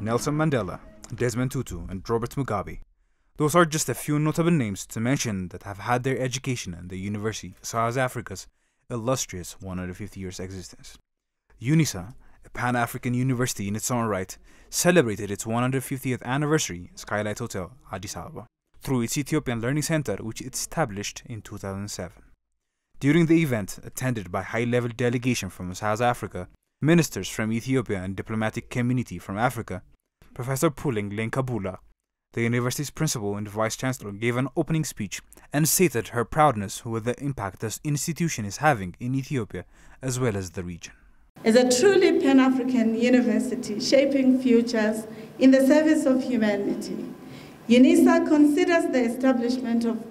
Nelson Mandela, Desmond Tutu, and Robert Mugabe. Those are just a few notable names to mention that have had their education in the University of South Africa's illustrious 150 years existence. UNISA, a Pan-African university in its own right, celebrated its 150th anniversary in Skylight Hotel, Addis Ababa, through its Ethiopian Learning Center, which it established in 2007. During the event, attended by high-level delegation from South Africa, ministers from Ethiopia and diplomatic community from Africa, Professor Puling Lenkabula, the university's principal and vice-chancellor, gave an opening speech and stated her proudness with the impact this institution is having in Ethiopia as well as the region. As a truly Pan-African university shaping futures in the service of humanity, UNISA considers the establishment of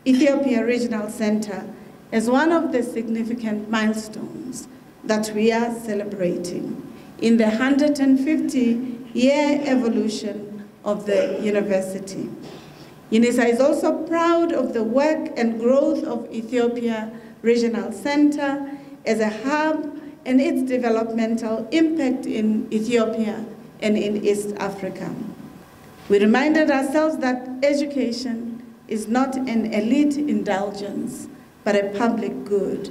Ethiopia Regional Center as one of the significant milestones that we are celebrating in the 150-year evolution of the university. UNISA is also proud of the work and growth of Ethiopia Regional Center as a hub and its developmental impact in Ethiopia and in East Africa. We reminded ourselves that education is not an elite indulgence, but a public good,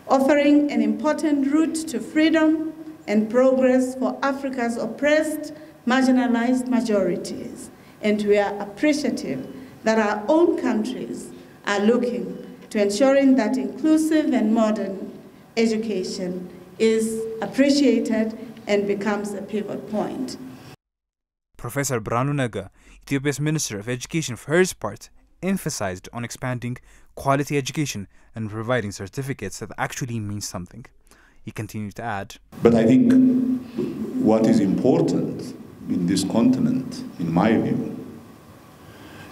offering an important route to freedom and progress for Africa's oppressed, marginalized majorities. And we are appreciative that our own countries are looking to ensuring that inclusive and modern education is appreciated and becomes a pivot point. Professor Berhanu, Ethiopia's Minister of Education, for his part, emphasized on expanding quality education and providing certificates that actually mean something. He continued to add, but I think what is important in this continent, in my view,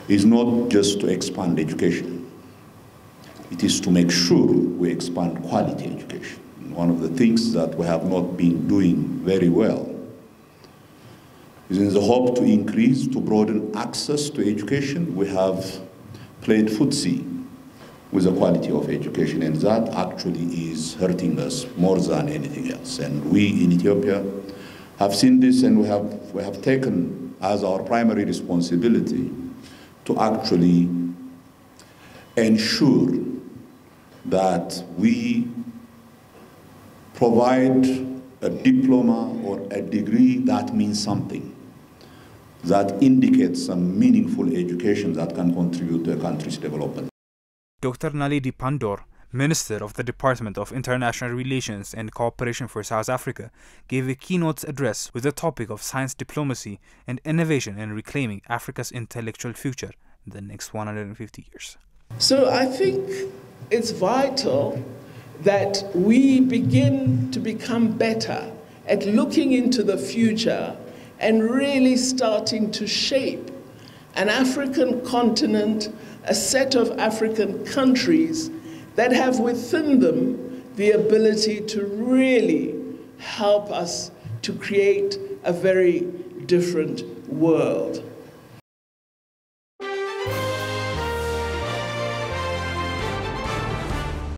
is not just to expand education. It is to make sure we expand quality education. One of the things that we have not been doing very well is in the hope to increase, to broaden access to education. We have played footsie with the quality of education, and that actually is hurting us more than anything else. And we in Ethiopia have seen this, and we have taken as our primary responsibility to actually ensure that we provide a diploma or a degree that means something, that indicates some meaningful education that can contribute to a country's development. Dr. Naledi Pandor, Minister of the Department of International Relations and Cooperation for South Africa, gave a keynote address with the topic of science diplomacy and innovation in reclaiming Africa's intellectual future in the next 150 years. So I think it's vital that we begin to become better at looking into the future and really starting to shape an African continent, a set of African countries that have within them the ability to really help us to create a very different world.